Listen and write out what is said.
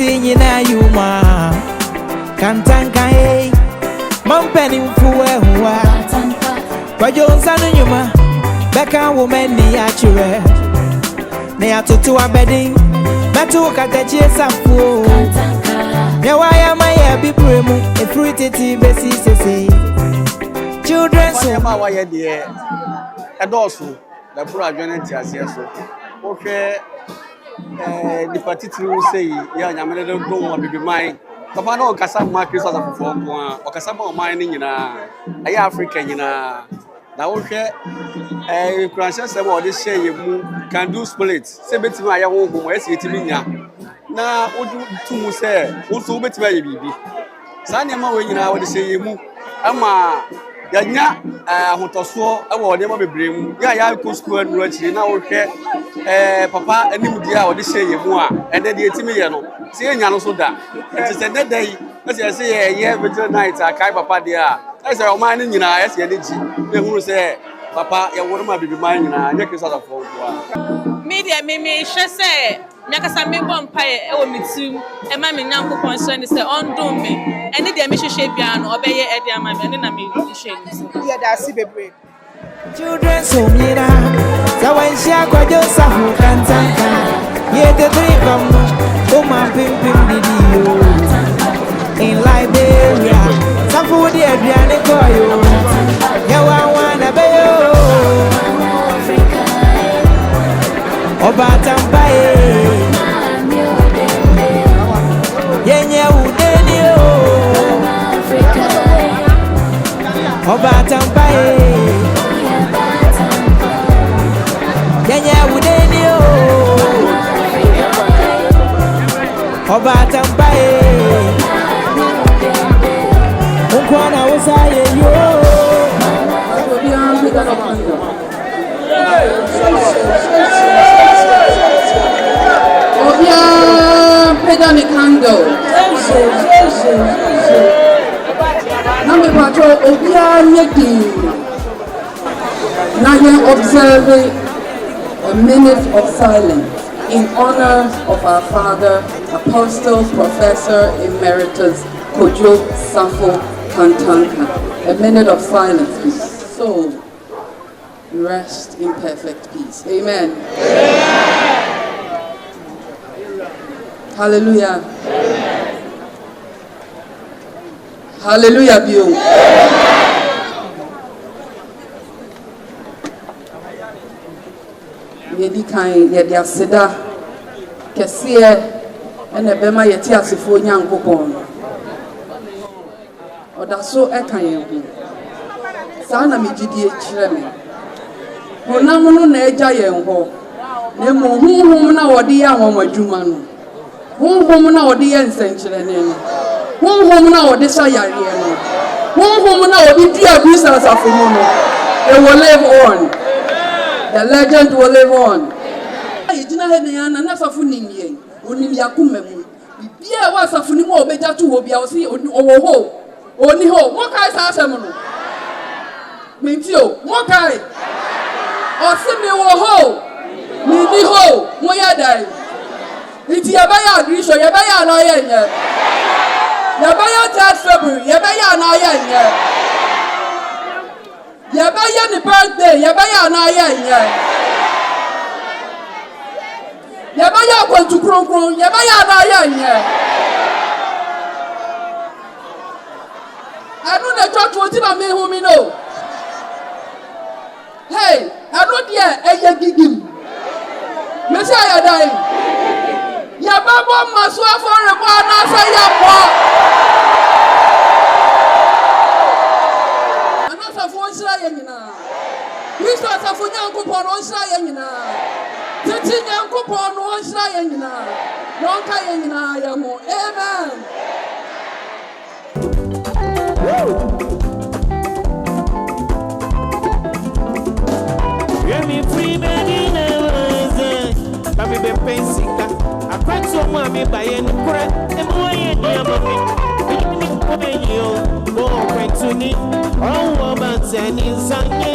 Tingy na yuma Kantanka hey Mampeni mfuwe huwa Kwa Johnson nyuma Beka woman ni achire Ne atutu abedi Metu katechie safu Nyawaya maya bibremu Efruititi besi sese Children so Wanyama waye diye Edosu The Bura Jonet Yasieso Okay nipa titiri say ya nyamene do mo bibi mai papa no kasa ma Kristo asafofo ko a okasa ma man ni nyina ayi Africa nyina na wo hwe Christian say wo de share mu can do split say betimi aye ho ho esi etimi nya na odu tumu say wo so betimi aye bibi sa ne ma we nyina wo de share mu ama yanya ahotoso wo de ma bebremu ya ko school anu akiri na wo hwe papa anim dia wo de share mu a ende de etimi ye no se enya no so da it is a day say ye vigil night akai papa dia say o man ni nyina ye se de ji e huru say papa ye wo ma bibi man nyina anya Kristo da fo media me hwe say nyakasa me bompae e wo mitum e ma me nyankopon so ni say ondom me ene de me hwehwe bia no obeye e de ama me ne na me hwehwe ni so ye da si bebre children so mira Sawansha Kwadwoa Safo Kantanka ye the three come oh my pim didio in Liberia Safo di aduane koyo ya wana beyo Obatamba yenye udeni Obatamba yenye udeni Obatamba unkwana usaye yo Pedal the candle. Number patrol, Obia Yeki. Now you're observing a minute of silence in honor of our father, Apostle Professor Emeritus Kwadwoa Safo Kantanka. A minute of silence. His soul rest in perfect peace. Amen. Amen. Hallelujah. Hallelujah, Bio. Yedi kan yedi aseda kesiye ene bema yeti asifo nyankopon. Odaso ekan yehu. Sa na megidi ekire me. Honam no na eja yen ho. Na mo hunhum na wode ya nwamadwuma no. Honhom na wode ye nsenkyerene no. Honhom na wode sha yare no. Honhom na wode dua bisa asafo mu no. It will live on. The legend will live on. Yidina he ne yana na asafo nimye. Onim yakoma mu. Bibia wa asafo ni mu obeja to ho bia o se owo ho. Oni ho. Mo kai sa asem no. Mentio. Mo kai. O se me wo ho. Mi ni ho. Mo ya dai. Iti yabaya agrisho yabaya na yenye yabaya February yabaya na yenye yabaya ni birthday yabaya na yenye yabaya kwantu kronkron yabaya na yenye anu na church woti na me hu mi no hey anu dia eye gigim mesi ayadai ya babo maso afore bo na sa ya bo ana sa fo nsira ye nyina Kristo sa fo nyankopon no nsira ye nyina titi nyankopon no nsira ye nyina no nka ye nyina ya mo amen Yemi free medina Baby be pensika Akwanso mami baye nkure Emoye ni amami Ini kwenye yo Bo kwentuni Owo banteni zanye